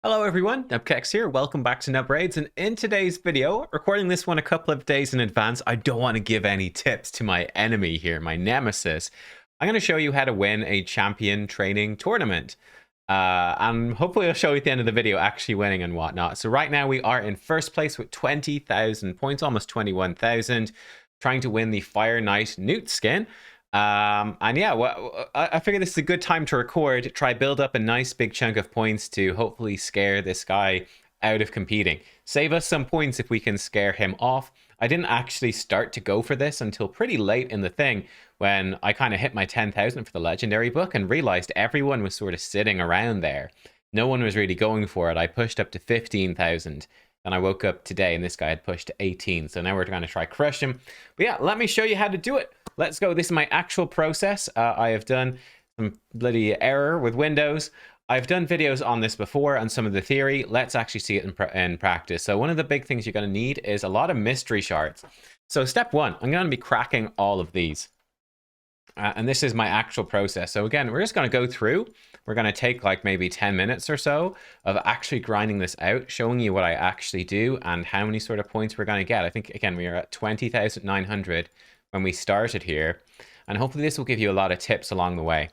Hello everyone, nubkeks here. Welcome back to Nub Raids, and in today's video, recording this one a couple of days in advance, I don't want to give any tips to my enemy here, my nemesis. I'm going to show you how to win a champion training tournament. And hopefully I'll show you at the end of the video actually winning and whatnot. So right now we are in first place with 20,000 points, almost 21,000, trying to win the Fire Knight Newt skin. And yeah, well, I figure this is a good time to record, try build up a nice big chunk of points to hopefully scare this guy out of competing. Save us some points if we can scare him off. I didn't actually start to go for this until pretty late in the thing when I kind of hit my 10,000 for the legendary book and realized everyone was sort of sitting around there. No one was really going for it. I pushed up to 15,000. And I woke up today and this guy had pushed to 18. So now we're going to try crush him. But yeah, let me show you how to do it. Let's go. This is my actual process. I have done some bloody error with Windows. I've done videos on this before and some of the theory. Let's actually see it in practice. So one of the big things you're going to need is a lot of mystery shards. So step one, I'm going to be cracking all of these. And this is my actual process. So again, we're just going to go through. We're going to take like maybe 10 minutes or so of actually grinding this out, showing you what I actually do and how many sort of points we're going to get. I think, again, we are at 20,900 when we started here. And hopefully this will give you a lot of tips along the way.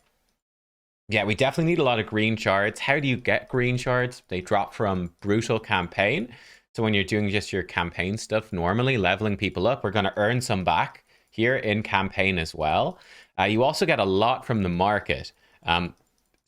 Yeah, we definitely need a lot of green shards. How do you get green shards? They drop from Brutal Campaign. So when you're doing just your campaign stuff, normally leveling people up, we're going to earn some back here in campaign as well. You also get a lot from the market.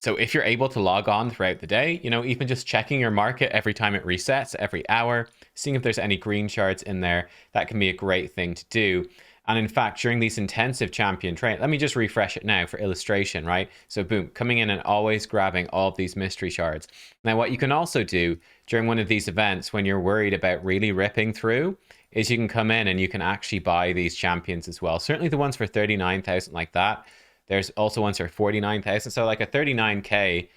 So if you're able to log on throughout the day, you know, even just checking your market every time it resets, every hour, seeing if there's any green shards in there, that can be a great thing to do. And in fact, during these intensive champion train, let me just refresh it now for illustration, right? So boom, coming in and always grabbing all of these mystery shards. Now, what you can also do during one of these events when you're worried about really ripping through is you can come in and you can actually buy these champions as well. Certainly the ones for 39,000 like that. There's also ones for 49,000. So like a 39k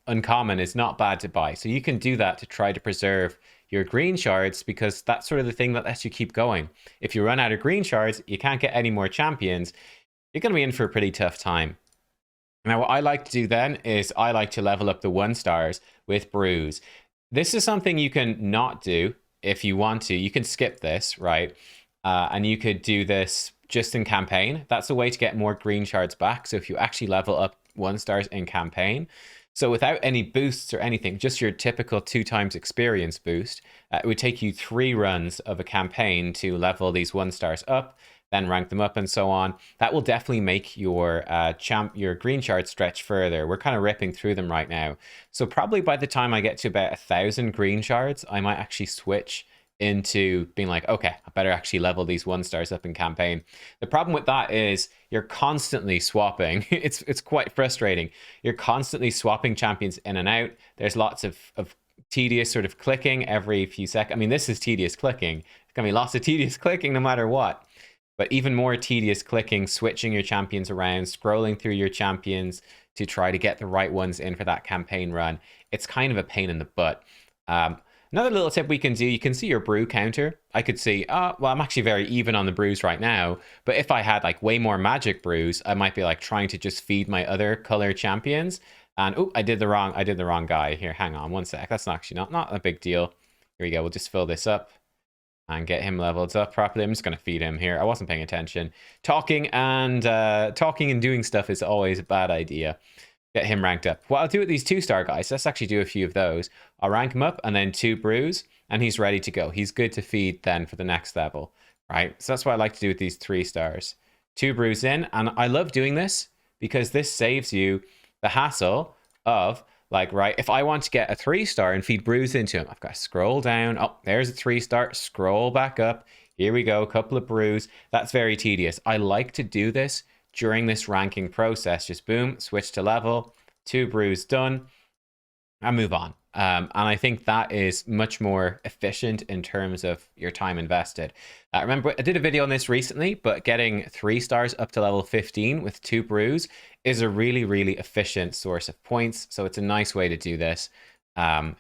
uncommon is not bad to buy. So you can do that to try to preserve your green shards because that's sort of the thing that lets you keep going. If you run out of green shards, you can't get any more champions. You're going to be in for a pretty tough time. Now, what I like to do then is I like to level up the 1-stars with brews. This is something you can not do if you want to. You can skip this, right? And you could do this just in campaign. That's a way to get more green shards back. So if you actually level up 1-stars in campaign, so without any boosts or anything, just your typical 2x experience boost, it would take you 3 runs of a campaign to level these 1-stars up, then rank them up and so on. That will definitely make your your green shards stretch further. We're kind of ripping through them right now. So probably by the time I get to about 1,000 green shards, I might actually switch into being like, okay, I better actually level these 1-stars up in campaign. The problem with that is you're constantly swapping. It's quite frustrating. You're constantly swapping champions in and out. There's lots of tedious sort of clicking every few seconds. I mean, this is tedious clicking. There's gonna be lots of tedious clicking no matter what. But even more tedious clicking, switching your champions around, scrolling through your champions to try to get the right ones in for that campaign run. It's kind of a pain in the butt. Another little tip we can do, you can see your brew counter. I could see, well, I'm actually very even on the brews right now. But if I had like way more magic brews, I might be like trying to just feed my other color champions. And oh, I did the wrong guy here. Hang on one sec. That's actually not a big deal. Here we go. We'll just fill this up and get him leveled up properly. I'm just going to feed him here. I wasn't paying attention. Talking and doing stuff is always a bad idea. Get him ranked up. What I'll do with these 2-star guys, let's actually do a few of those. I'll rank him up and then 2 brews, and he's ready to go. He's good to feed then for the next level, right? So that's what I like to do with these 3-stars. 2 brews in, and I love doing this because this saves you the hassle of like, right, if I want to get a 3-star and feed brews into him, I've got to scroll down. Oh, there's a 3-star, scroll back up. Here we go, a couple of brews. That's very tedious. I like to do this during this ranking process. Just boom, switch to level, 2 brews done, and move on. And I think that is much more efficient in terms of your time invested. Remember, I did a video on this recently, but getting 3-stars up to level 15 with 2 brews is a really, really efficient source of points. So it's a nice way to do this,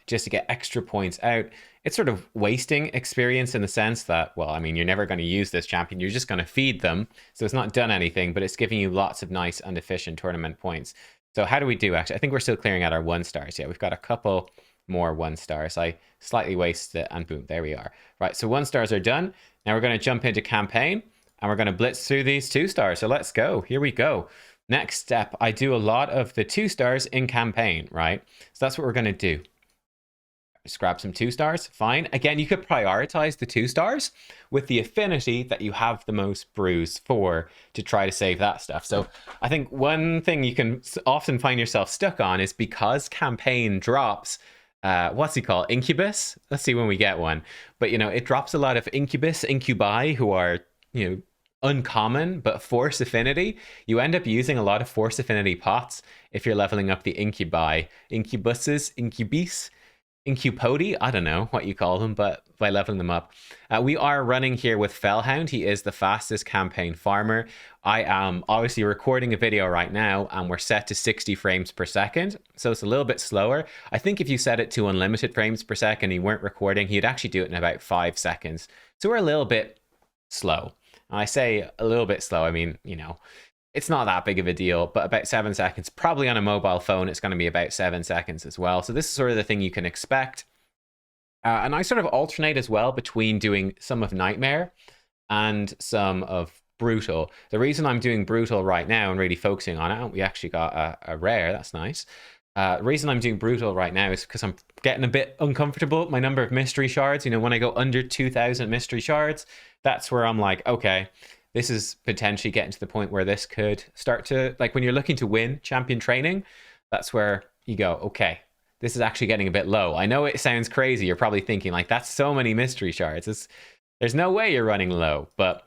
just to get extra points out. It's sort of wasting experience in the sense that, well, I mean, you're never going to use this champion. You're just going to feed them. So it's not done anything, but it's giving you lots of nice and efficient tournament points. So how do we do, actually? I think we're still clearing out our 1-stars. Yeah, we've got a couple more 1-stars. I slightly wasted it, and boom, there we are. Right, so 1-stars are done. Now we're going to jump into campaign, and we're going to blitz through these 2-stars. So let's go. Here we go. Next step, I do a lot of the 2-stars in campaign, right? So that's what we're going to do. Just grab some 2-stars. Fine. Again, you could prioritize the 2-stars with the affinity that you have the most brews for to try to save that stuff. So I think one thing you can often find yourself stuck on is because campaign drops, what's he called? Incubus? Let's see when we get one. But, you know, it drops a lot of incubus, incubi, who are, you know, uncommon, but force affinity. You end up using a lot of force affinity pots if you're leveling up the incubi. Incubuses, incubis. Incupodi, I don't know what you call them, but by leveling them up. We are running here with Fellhound. He is the fastest campaign farmer. I am obviously recording a video right now, and we're set to 60 frames per second, so it's a little bit slower. I think if you set it to unlimited frames per second and you weren't recording, he'd actually do it in about 5 seconds. So we're a little bit slow. And I say a little bit slow, I mean, you know, it's not that big of a deal, but about 7 seconds. Probably on a mobile phone, it's going to be about 7 seconds as well. So this is sort of the thing you can expect. And I sort of alternate as well between doing some of Nightmare and some of Brutal. The reason I'm doing Brutal right now and really focusing on it, we actually got a rare, that's nice. The reason I'm doing Brutal right now is because I'm getting a bit uncomfortable with my number of mystery shards. You know, when I go under 2,000 mystery shards, that's where I'm like, okay, this is potentially getting to the point where this could start to, like when you're looking to win champion training, that's where you go, okay, this is actually getting a bit low. I know it sounds crazy. You're probably thinking like, that's so many mystery shards. There's no way you're running low, but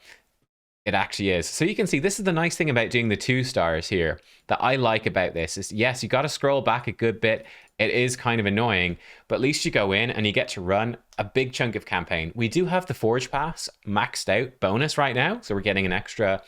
it actually is. So you can see this is the nice thing about doing the 2-stars here that I like about this is, yes, you got to scroll back a good bit. It is kind of annoying, but at least you go in and you get to run a big chunk of campaign. We do have the Forge Pass maxed out bonus right now, so we're getting an extra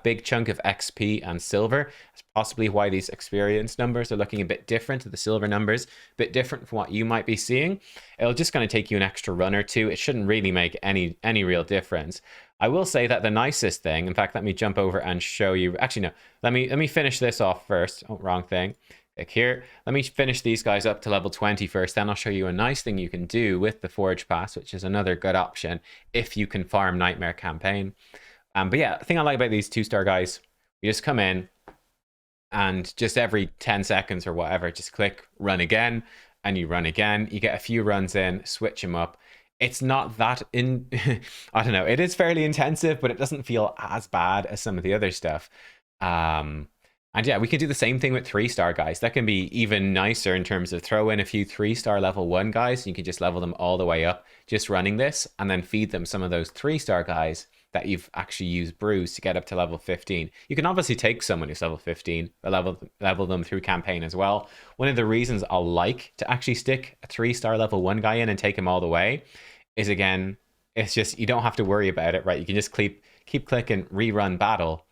big chunk of XP and silver. That's possibly why these experience numbers are looking a bit different to the silver numbers, a bit different from what you might be seeing. It'll just going to take you an extra run or two. It shouldn't really make any real difference. I will say that the nicest thing, in fact, let me jump over and show you. Actually, no, let me finish this off first. Oh, wrong thing. Click here. Let me finish these guys up to level 20 first. Then I'll show you a nice thing you can do with the Forge Pass, which is another good option if you can farm Nightmare campaign. But yeah, the thing I like about these 2-star guys, you just come in and just every 10 seconds or whatever, just click run again, and you run again. You get a few runs in, switch them up. It's not that I don't know. It is fairly intensive, but it doesn't feel as bad as some of the other stuff. And yeah, we can do the same thing with 3-star guys. That can be even nicer in terms of throw in a few 3-star level 1 guys. And you can just level them all the way up just running this, and then feed them some of those 3-star guys that you've actually used brews to get up to level 15. You can obviously take someone who's level 15, level them through campaign as well. One of the reasons I'll like to actually stick a 3-star level 1 guy in and take him all the way is, again, it's just you don't have to worry about it, right? You can just keep clicking rerun battle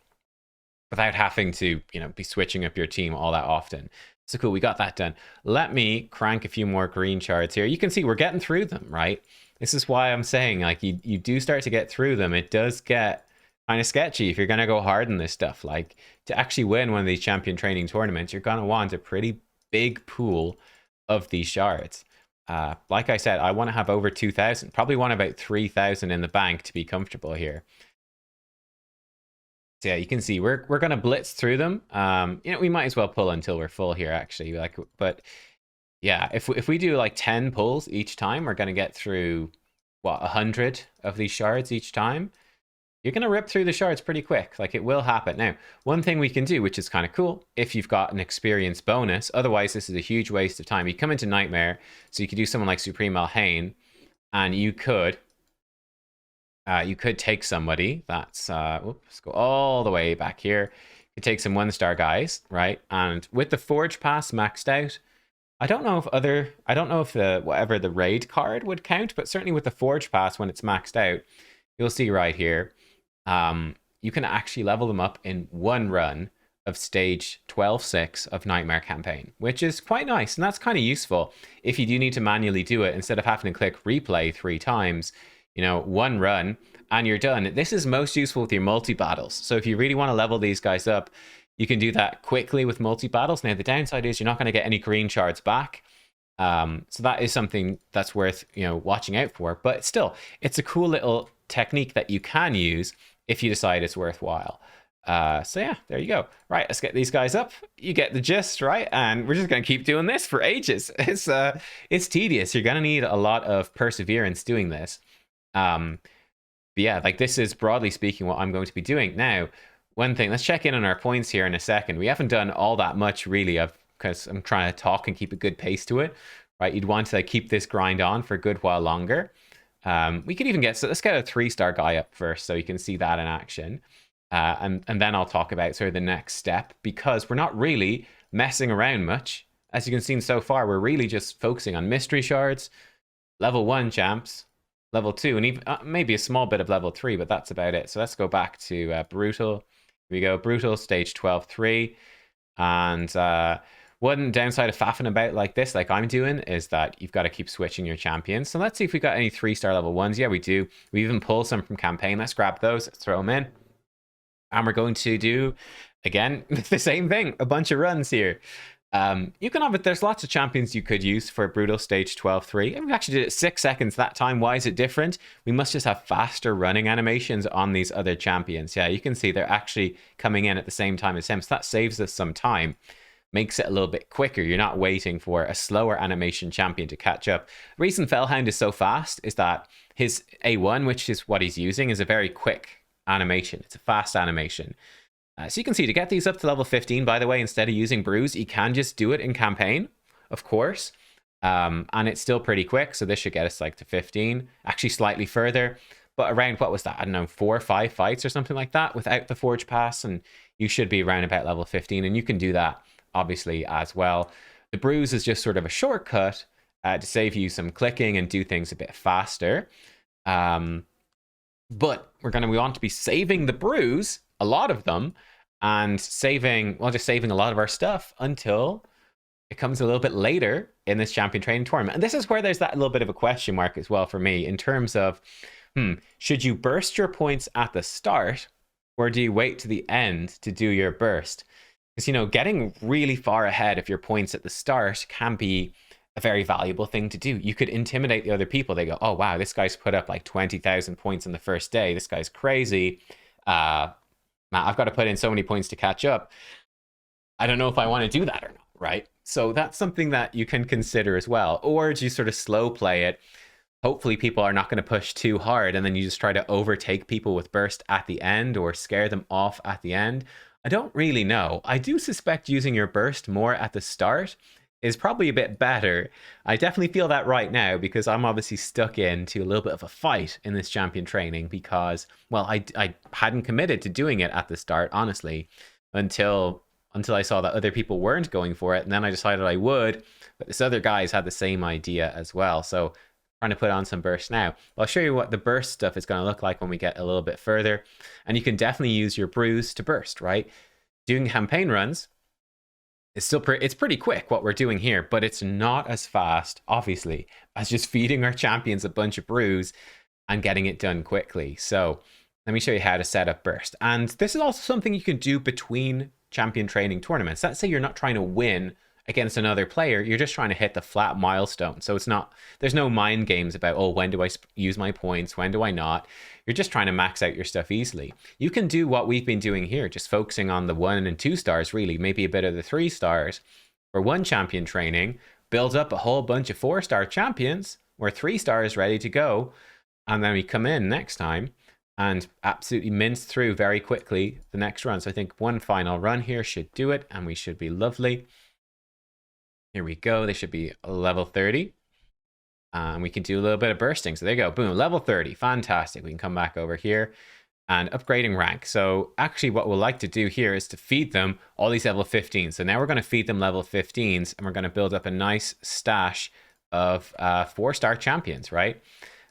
without having to, you know, be switching up your team all that often. So cool, we got that done. Let me crank a few more green shards here. You can see we're getting through them, right? This is why I'm saying, like, you do start to get through them. It does get kind of sketchy if you're going to go hard in this stuff. Like, to actually win one of these champion training tournaments, you're going to want a pretty big pool of these shards. Like I said, I want to have over 2,000. Probably want about 3,000 in the bank to be comfortable here. So yeah, you can see we're gonna blitz through them. You know, we might as well pull until we're full here, actually. Like, but yeah, if we do like 10 pulls each time, we're gonna get through what 100 of these shards each time. You're gonna rip through the shards pretty quick. Like, it will happen. Now, one thing we can do, which is kind of cool, if you've got an experience bonus. Otherwise, this is a huge waste of time. You come into Nightmare, so you could do someone like Supreme Alhain, and you could take somebody that's let's go all the way back here. You could take some 1-star guys, right? And with the Forge Pass maxed out, I don't know if the whatever the raid card would count, but certainly with the Forge Pass when it's maxed out, you'll see right here, you can actually level them up in one run of stage 12-6 of Nightmare campaign, which is quite nice, and that's kind of useful if you do need to manually do it instead of having to click replay 3 times. You know, one run and you're done. This is most useful with your multi-battles. So if you really want to level these guys up, You can do that quickly with multi-battles. Now, the downside is you're not going to get any green shards back. So that is something that's worth, watching out for. But still, it's a cool little technique that you can use if you decide it's worthwhile. So yeah, there you go. Right, let's get these guys up. You get the gist, right? And we're just gonna keep doing this for ages. It's tedious. You're gonna need a lot of perseverance doing this. But yeah, like this is broadly speaking what I'm going to be doing. Now, one thing, let's check in on our points here in a second. We haven't done all that much really because I'm trying to talk and keep a good pace to it, right? You'd want to keep this grind on for a good while longer. We could even so let's get a 3-star guy up first so you can see that in action. And then I'll talk about sort of the next step, because we're not really messing around much. As you can see so far, we're really just focusing on mystery shards, level 1 champs, level 2, and even maybe a small bit of level 3, but that's about it. So let's go back to Brutal. Here we go, Brutal, stage 12-3. And one downside of faffing about like this, like I'm doing, is that you've got to keep switching your champions. So let's see if we got any 3-star level 1s. Yeah, we do. We even pull some from campaign. Let's grab those, let's throw them in. And we're going to do, again, the same thing, a bunch of runs here. You can have it, there's lots of champions you could use for Brutal stage 12-3. And we actually did it 6 seconds that time. Why is it different? We must just have faster running animations on these other champions. Yeah, you can see they're actually coming in at the same time as him. So that saves us some time, makes it a little bit quicker. You're not waiting for a slower animation champion to catch up. The reason Fellhound is so fast is that his A1, which is what he's using, is a very quick animation. It's a fast animation. So you can see to get these up to level 15, by the way, instead of using Bruise, you can just do it in campaign, of course. And it's still pretty quick. So this should get us like to 15, actually slightly further. But around, what was that? I don't know, 4 or 5 fights or something like that without the Forge Pass. And you should be around about level 15. And you can do that, obviously, as well. The Bruise is just sort of a shortcut to save you some clicking and do things a bit faster. But we want to be saving the Bruise, a lot of them, and just saving a lot of our stuff until it comes a little bit later in this champion training tournament. And this is where there's that little bit of a question mark as well for me in terms of, should you burst your points at the start, or do you wait to the end to do your burst? Because, getting really far ahead of your points at the start can be a very valuable thing to do. You could intimidate the other people. They go, oh, wow, this guy's put up like 20,000 points on the first day. This guy's crazy. Man, I've got to put in so many points to catch up. I don't know if I want to do that or not, right? So that's something that you can consider as well. Or do you sort of slow play it? Hopefully people are not going to push too hard, and then you just try to overtake people with burst at the end or scare them off at the end. I don't really know. I do suspect using your burst more at the start is probably a bit better. I definitely feel that right now, because I'm obviously stuck into a little bit of a fight in this champion training because, well, I hadn't committed to doing it at the start, honestly, until I saw that other people weren't going for it, and then I decided I would, but this other guy's had the same idea as well. So trying to put on some burst now. I'll show you what the burst stuff is going to look like when we get a little bit further, and you can definitely use your Bruise to burst, right? Doing campaign runs, it's pretty quick what we're doing here, but it's not as fast, obviously, as just feeding our champions a bunch of Bruise and getting it done quickly. So let me show you how to set up burst. And this is also something you can do between champion training tournaments. Let's say you're not trying to win against another player, you're just trying to hit the flat milestone. So there's no mind games about, oh, when do I use my points, when do I not? You're just trying to max out your stuff easily. You can do what we've been doing here, just focusing on the 1 and 2 stars, really, maybe a bit of the 3 stars for one champion training, build up a whole bunch of 4-star champions where 3 stars ready to go, and then we come in next time and absolutely mince through very quickly the next run. So I think one final run here should do it, and we should be lovely. Here we go. They should be level 30. And we can do a little bit of bursting. So there you go. Boom. Level 30. Fantastic. We can come back over here and upgrading rank. So actually what we'll like to do here is to feed them all these level 15s. So now we're going to feed them level 15s, and we're going to build up a nice stash of 4-star champions, right?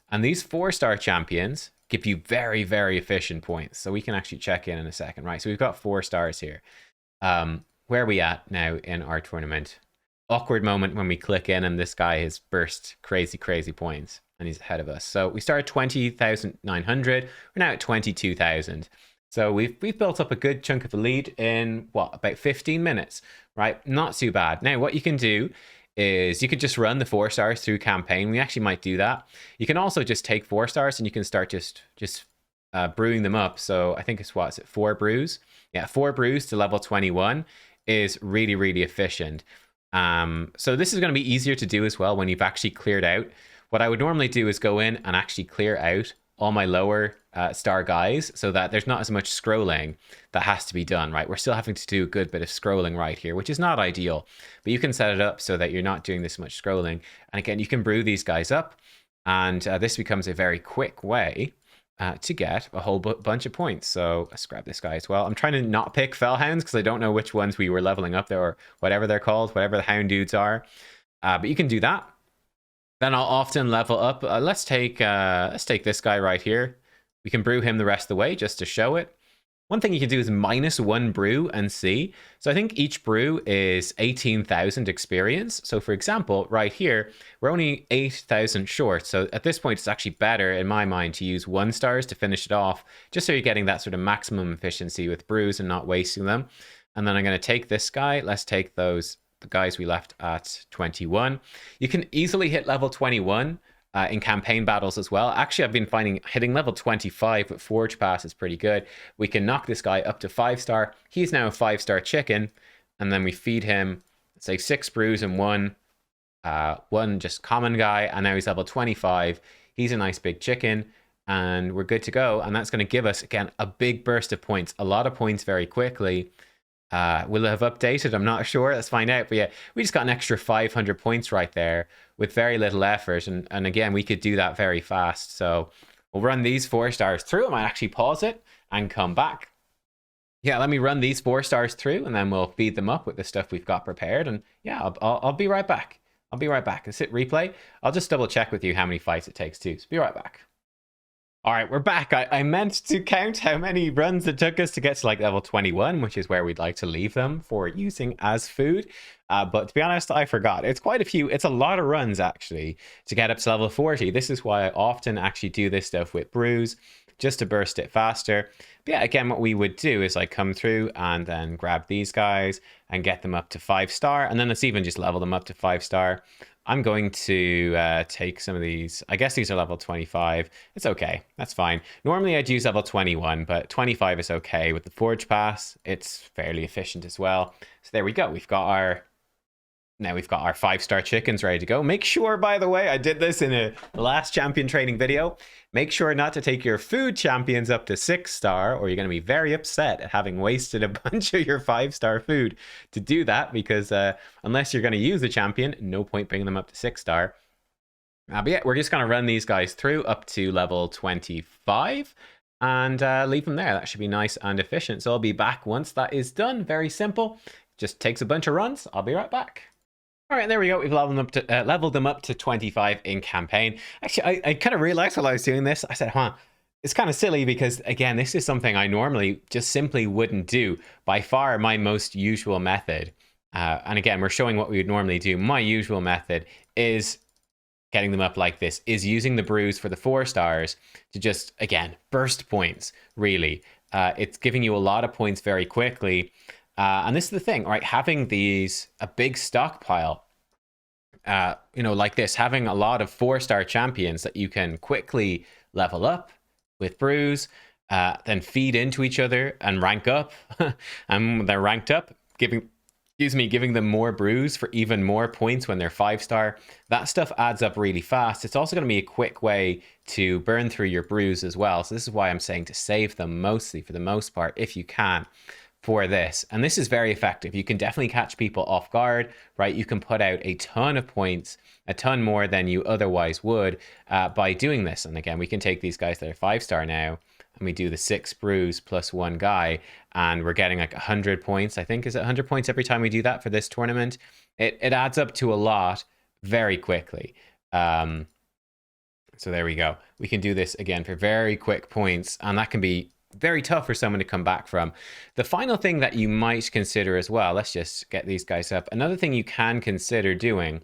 And these 4-star champions give you very, very efficient points. So we can actually check in a second, right? So we've got 4 stars here. Where are we at now in our tournament? Awkward moment when we click in and this guy has burst crazy points and he's ahead of us. So we started 20,900. We're now at 22,000. So we've built up a good chunk of a lead in what, about 15 minutes, right? Not too bad. Now what you can do is you could just run the 4 stars through campaign. We actually might do that. You can also just take 4 stars and you can start just brewing them up. So I think it's what is it, 4 brews? Yeah, 4 brews to level 21 is really, really efficient. So this is going to be easier to do as well when you've actually cleared out. What I would normally do is go in and actually clear out all my lower star guys so that there's not as much scrolling that has to be done, right? We're still having to do a good bit of scrolling right here, which is not ideal, but you can set it up so that you're not doing this much scrolling. And again, you can brew these guys up, and this becomes a very quick way to get a whole bunch of points. So let's grab this guy as well. I'm trying to not pick Fellhounds because I don't know which ones we were leveling up there, or whatever they're called, whatever the hound dudes are. But you can do that. Then I'll often level up. Let's take this guy right here. We can brew him the rest of the way just to show it. One thing you can do is -1 brew and see. So I think each brew is 18,000 experience. So for example, right here, we're only 8,000 short. So at this point, it's actually better in my mind to use 1 stars to finish it off, just so you're getting that sort of maximum efficiency with brews and not wasting them. And then I'm going to take this guy. Let's take the guys we left at 21. You can easily hit level 21 in campaign battles as well. Actually, I've been finding hitting level 25 with Forge Pass is pretty good. We can knock this guy up to 5-star. He's now a 5-star chicken, and then we feed him, say, 6 brews and one just common guy, and now he's level 25. He's a nice big chicken, and we're good to go. And that's going to give us, again, a big burst of points, a lot of points very quickly. Will it have updated? I'm not sure. Let's find out. But yeah, we just got an extra 500 points right there with very little effort. And again, we could do that very fast. So we'll run these 4 stars through. I might actually pause it and come back. Yeah, let me run these 4 stars through, and then we'll feed them up with the stuff we've got prepared. And yeah, I'll be right back. I'll be right back. Let's hit replay. I'll just double check with you how many fights it takes too. So be right back. All right, we're back. I meant to count how many runs it took us to get to like level 21, which is where we'd like to leave them for using as food. But to be honest, I forgot. It's quite a few. It's a lot of runs, actually, to get up to level 40. This is why I often actually do this stuff with brews, just to burst it faster. But yeah, again, what we would do is like come through and then grab these guys and get them up to 5-star. And then let's even just level them up to 5-star. I'm going to take some of these. I guess these are level 25. It's okay. That's fine. Normally I'd use level 21, but 25 is okay. With the Forge Pass, it's fairly efficient as well. So there we go. Now we've got our 5-star chickens ready to go. Make sure, by the way, I did this in a last champion training video. Make sure not to take your food champions up to 6-star, or you're going to be very upset at having wasted a bunch of your 5-star food to do that, because unless you're going to use the champion, no point bringing them up to 6-star. But yeah, we're just going to run these guys through up to level 25 and leave them there. That should be nice and efficient. So I'll be back once that is done. Very simple. Just takes a bunch of runs. I'll be right back. All right, there we go. We've leveled them up to 25 in campaign. Actually, I kind of realized while I was doing this, I said, it's kind of silly because, again, this is something I normally just simply wouldn't do. By far, my most usual method. And again, we're showing what we would normally do. My usual method is getting them up like this, is using the brews for the 4 stars to just, again, burst points, really. It's giving you a lot of points very quickly. And this is the thing, right? Having a big stockpile, like this, having a lot of 4-star champions that you can quickly level up with brews, then feed into each other and rank up. And they're ranked up, giving them more brews for even more points when they're 5-star. That stuff adds up really fast. It's also going to be a quick way to burn through your brews as well. So this is why I'm saying to save them mostly, for the most part, if you can, for this. And this is very effective. You can definitely catch people off guard, right? You can put out a ton of points, a ton more than you otherwise would by doing this. And again, we can take these guys that are 5-star now, and we do the 6 brews plus 1 guy, and we're getting like 100 points. I think, is it 100 points every time we do that for this tournament? It adds up to a lot very quickly. So there we go. We can do this again for very quick points, and that can be very tough for someone to come back from. The final thing that you might consider as well, let's just get these guys up. Another thing you can consider doing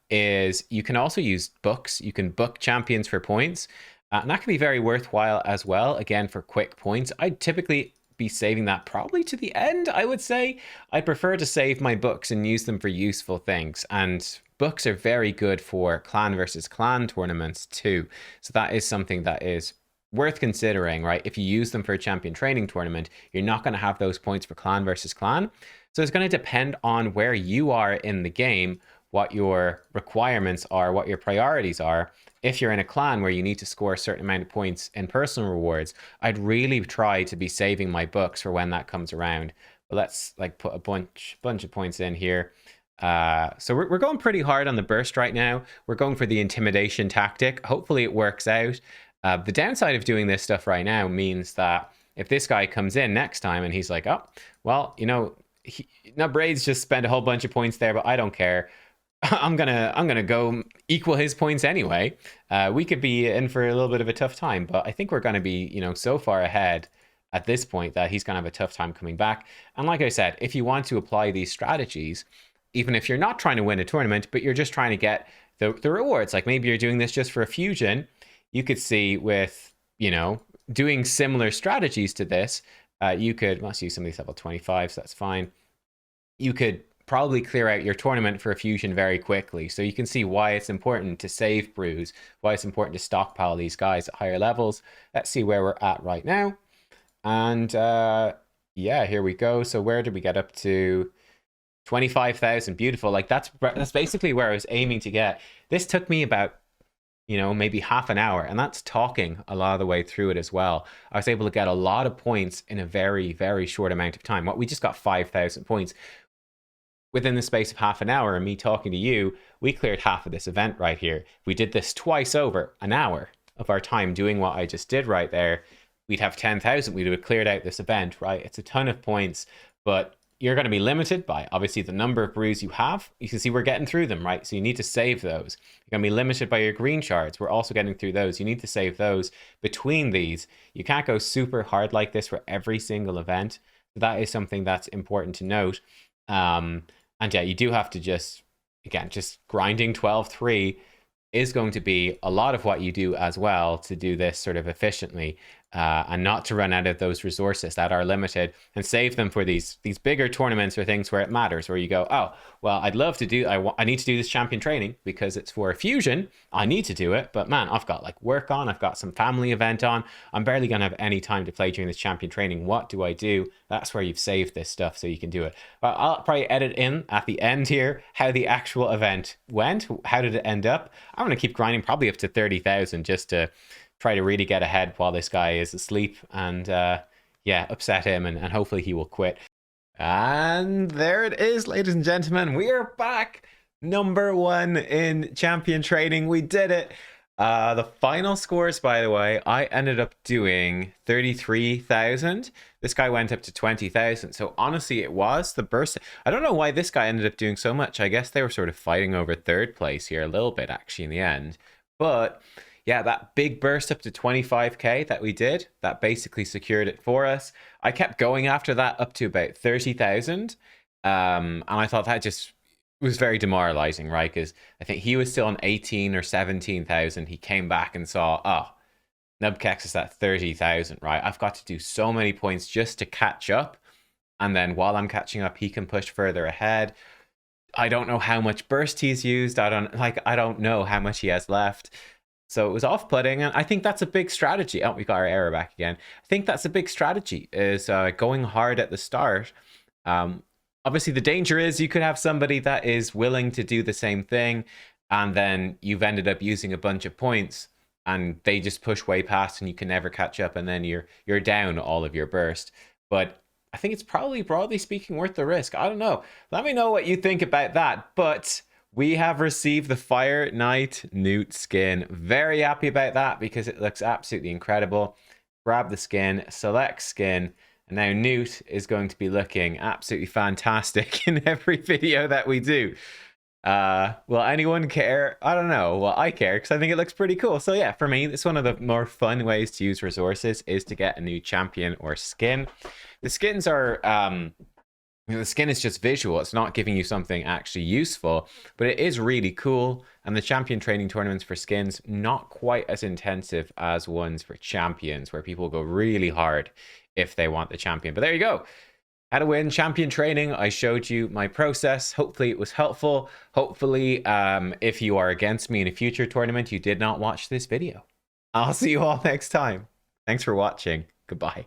is you can also use books. You can book champions for points. And that can be very worthwhile as well, again, for quick points. I typically be saving that probably to the end, I would say. I'd prefer to save my books and use them for useful things. And books are very good for clan versus clan tournaments too. So that is something that is worth considering, right? If you use them for a champion training tournament, you're not going to have those points for clan versus clan. So it's going to depend on where you are in the game, what your requirements are, what your priorities are. If you're in a clan where you need to score a certain amount of points in personal rewards, I'd really try to be saving my books for when that comes around. But let's like put a bunch of points in here. So we're going pretty hard on the burst right now. We're going for the intimidation tactic. Hopefully it works out. The downside of doing this stuff right now means that if this guy comes in next time and he's like, oh, well, you know, Braids just spent a whole bunch of points there, but I don't care. I'm gonna go equal his points anyway. We could be in for a little bit of a tough time, but I think we're gonna be, you know, so far ahead at this point that he's gonna have a tough time coming back. And like I said, if you want to apply these strategies, even if you're not trying to win a tournament, but you're just trying to get the rewards, like maybe you're doing this just for a fusion, you could see with, you know, doing similar strategies to this, you could, let's use some of these level 25s, so that's fine. You could probably clear out your tournament for a fusion very quickly. So you can see why it's important to save brews, why it's important to stockpile these guys at higher levels. Let's see where we're at right now. And yeah, here we go. So where did we get up to? 25,000. Beautiful. Like that's basically where I was aiming to get. This took me about, you know, maybe half an hour, and that's talking a lot of the way through it as well. I was able to get a lot of points in a very, very short amount of time. What we just got 5,000 points within the space of half an hour, and me talking to you, we cleared half of this event right here. If we did this twice over an hour of our time doing what I just did right there, we'd have 10,000. We'd have cleared out this event, right? It's a ton of points, but you're going to be limited by obviously the number of brews you have. You can see we're getting through them, right? So you need to save those. You're going to be limited by your green shards. We're also getting through those. You need to save those between these. You can't go super hard like this for every single event. So that is something that's important to note. And yeah, you do have to just grinding 12-3 is going to be a lot of what you do as well to do this sort of efficiently. And not to run out of those resources that are limited, and save them for these bigger tournaments or things where it matters, where you go, oh, well, I'd love to do, I need to do this champion training because it's for a fusion. I need to do it, but man, I've got like work on, I've got some family event on. I'm barely going to have any time to play during this champion training. What do I do? That's where you've saved this stuff so you can do it. But I'll probably edit in at the end here how the actual event went. How did it end up? I'm going to keep grinding probably up to 30,000 just to try to really get ahead while this guy is asleep, and yeah, upset him, and hopefully he will quit. And there it is, ladies and gentlemen. We are back. #1 in champion training. We did it. The final scores, by the way, I ended up doing 33,000. This guy went up to 20,000. So honestly, it was the burst. I don't know why this guy ended up doing so much. I guess they were sort of fighting over third place here a little bit, actually, in the end. But yeah, that big burst up to 25k that we did, that basically secured it for us. I kept going after that up to about 30,000. And I thought that just was very demoralizing, right? Because I think he was still on 18 or 17,000. He came back and saw, oh, nubkeks is at 30,000, right? I've got to do so many points just to catch up. And then while I'm catching up, he can push further ahead. I don't know how much burst he's used. I don't know how much he has left. So it was off-putting, and I think that's a big strategy. Oh, we got our error back again. I think that's a big strategy, is going hard at the start. Obviously, the danger is you could have somebody that is willing to do the same thing, and then you've ended up using a bunch of points, and they just push way past, and you can never catch up, and then you're down all of your burst. But I think it's probably, broadly speaking, worth the risk. I don't know. Let me know what you think about that. But we have received the Fire Knight Newt skin. Very happy about that because it looks absolutely incredible. Grab the skin, select skin, and now Newt is going to be looking absolutely fantastic in every video that we do. Will anyone care? I don't know. Well, I care because I think it looks pretty cool. So yeah, for me, it's one of the more fun ways to use resources is to get a new champion or skin. The skins are The skin is just visual. It's not giving you something actually useful, but it is really cool. And the champion training tournaments for skins, not quite as intensive as ones for champions, where people go really hard if they want the champion. But there you go. How to win champion training. I showed you my process. Hopefully it was helpful. Hopefully, if you are against me in a future tournament, you did not watch this video. I'll see you all next time. Thanks for watching. Goodbye.